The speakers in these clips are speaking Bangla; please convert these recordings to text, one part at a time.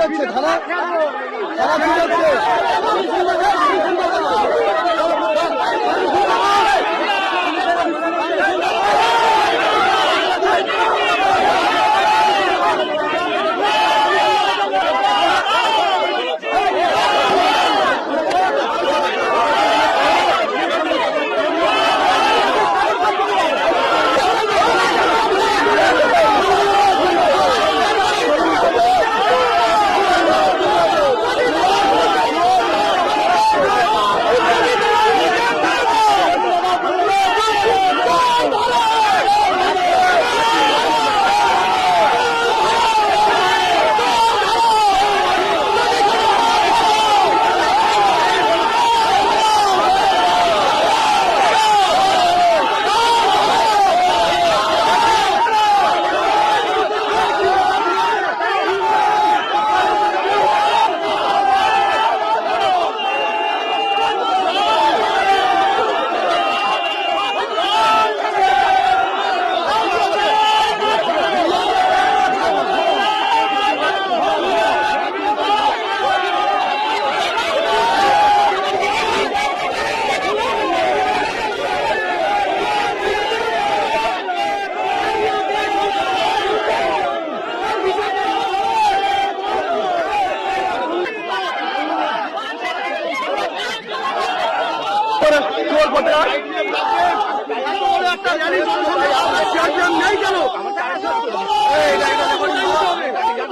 হচ্ছে ধারা কি হচ্ছে?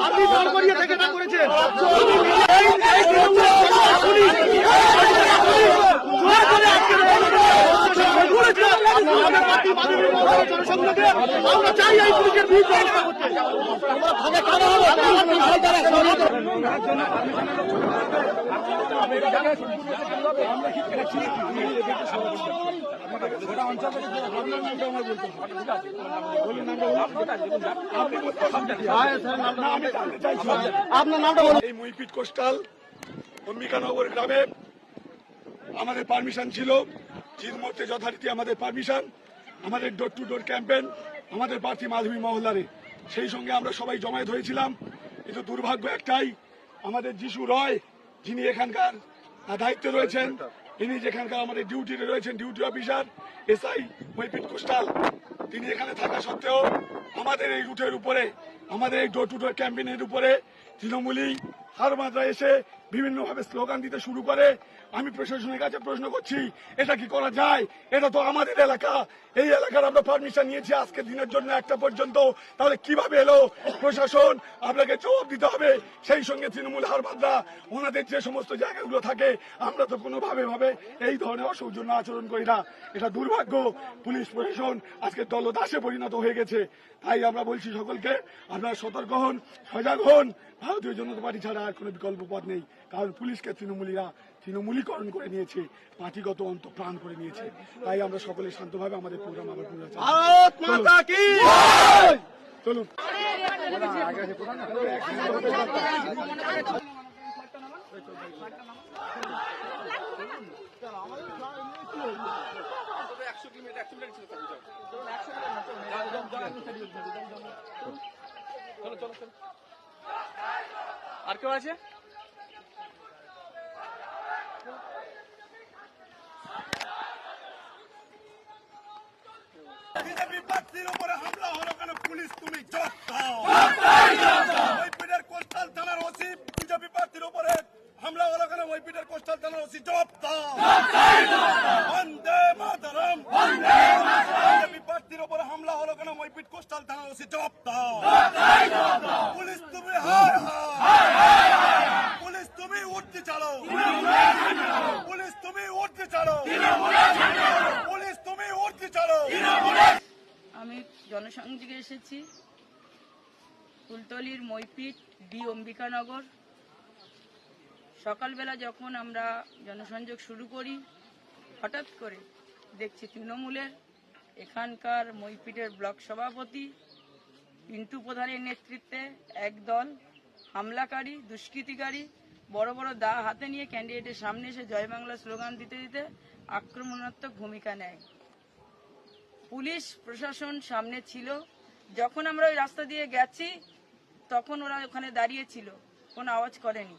আপনি দল করিয়ে থেকে না করেছেন আমরা চাই এই পুলিশের বিরুদ্ধে আপনার নামটা বলুন। এই মহিপিট কোস্টাল অম্বিকানগর গ্রামে আমাদের পারমিশন ছিল, জিত মরতে যথারীতি আমাদের পারমিশন, আমাদের ডোর টু ডোর ক্যাম্পেন আমাদের প্রার্থী মাধবী মহল্লারে, সেই সঙ্গে আমরা সবাই জমায়েত হয়েছিলাম। কিন্তু দুর্ভাগ্য একটাই, আমাদের যিশু রয় যিনি এখানকার দায়িত্বে রয়েছেন, ইনি যেখানকার আমাদের ডিউটিতে রয়েছেন, ডিউটি অফিসার এসআই মহিপিট কোস্টাল, তিনি এখানে থাকা সত্ত্বেও আমাদের এই রুটের উপরে, আমাদের এই ডোর টু ডোর ক্যাম্পেইনের উপরে তৃণমূলী হারমাদরা এসে বিভিন্নভাবে স্লোগান দিতে শুরু করে। আমি প্রশাসনের কাছে প্রশ্ন করছি, এটা কি করা যায়? এটা তো আমাদের এলাকা, এই এলাকার আমরা পারমিশন নিয়েছি আজকে দিনের জন্য একটা পর্যন্ত, তাহলে কিভাবে এলো? প্রশাসন আপনাকে জবাব দিতে হবে। সেই সঙ্গে তৃণমূল হারমাদরা ওনাদের যে সমস্ত জায়গাগুলো থাকে, আমরা তো কোনোভাবে এই ধরনের অসৌজন্য আচরণ করি না। এটা দুর্ভাগ্য, পুলিশ প্রশাসন আজকে দলদাসে পরিণত হয়ে গেছে। তাই আমরা বলছি সকলকে, আপনারা সতর্ক হন, সজাগ হন। ভারতীয় জনতা পার্টি ছাড়া আর কোনো বিকল্প পথ নেই, কারণ পুলিশকে তৃণমূলীকরণ করে নিয়েছে, পার্টিগত অন্তঃপ্রাণ করে নিয়েছে। তাই আমরা সকলে শান্তভাবে আমাদের প্রোগ্রাম আবার পুরো চলুন। আর কেউ আছে? বিজেপি প্রার্থীর উপরে হামলা হলো কেন? পুলিশ তুমি জবাব দাও। মহিপিটের কোস্টাল থানার ওসি বিজেপি প্রার্থীর উপরে হামলা হলো কেন? মহিপিটের কোস্টাল থানার ওসি জবাব দাও। বন্দে মাতরম। বিজেপি প্রার্থীর উপরে হামলা হলো কেন? মহিপিট কোস্টাল থানার ওসি জবাব দাও। পুলিশ তুমি হায় হায়, পুলিশ তুমি উঠতে চালো, পুলিশ তুমি উঠতে চালো, পুলিশ তুমি উঠতে চালো। আমি জনসংযোগে এসেছি ফুলতলির মইপিট ডি অম্বিকানগর। সকালবেলা যখন আমরা জনসংযোগ শুরু করি, হঠাৎ করে দেখছি তৃণমূলের এখানকার মইপিটের ব্লক সভাপতি পিন্টু প্রধানের নেতৃত্বে একদল হামলাকারী দুষ্কৃতিকারী বড় বড় দা হাতে নিয়ে ক্যান্ডিডেটের সামনে এসে জয় বাংলা স্লোগান দিতে দিতে আক্রমণাত্মক ভূমিকা নেয়। পুলিশ প্রশাসন সামনে ছিল। যখন আমরা ওই রাস্তা দিয়ে গেছি তখন ওরা ওখানে দাঁড়িয়ে ছিল। কোনো আওয়াজ করেনি।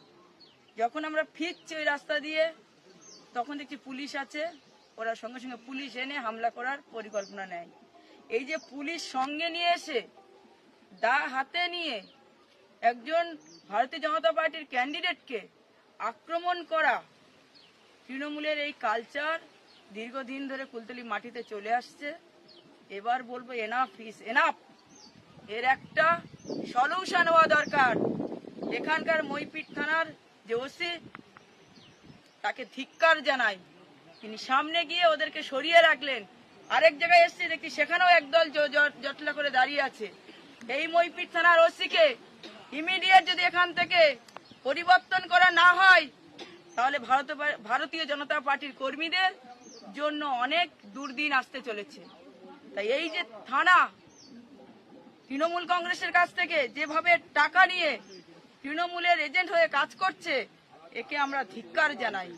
যখন আমরা ফিরছি ওই রাস্তা দিয়ে, তখন দেখছি পুলিশ আছে, ওরা সঙ্গে সঙ্গে পুলিশ এনে হামলা করার পরিকল্পনা নেয়। এই যে পুলিশ সঙ্গে নিয়ে এসে দা হাতে নিয়ে একজন ভারতীয় জনতা পার্টির ক্যান্ডিডেটকে আক্রমণ করা, তৃণমূলের এই কালচার দীর্ঘদিন ধরে কুলতলি মাটিতে চলে আসছে। এবার বলবো এনাফ ইজ এনাফ। এর একটা সলিউশন হওয়া দরকার। এখানকার মইপিট থানার যে ওসি, তাকে ধিক্কার জানাই। তিনি সামনে গিয়ে ওদেরকে সরিয়ে রাখলেন। আরেক জায়গায় এসছে দেখি সেখানেও একদল জটলা করে দাঁড়িয়ে আছে। এই মইপিট থানার ওসিকে ইমিডিয়েট যদি এখান থেকে পরিবর্তন করা না হয়, তাহলে ভারতীয় জনতা পার্টির কর্মীদের জন্য অনেক দুর্দিন আসতে চলেছে। তাই এই যে থানা তৃণমূল কংগ্রেসের কাছ থেকে যেভাবে টাকা নিয়ে তৃণমূলের এজেন্ট হয়ে কাজ করছে, একে আমরা ধিক্কার জানাই।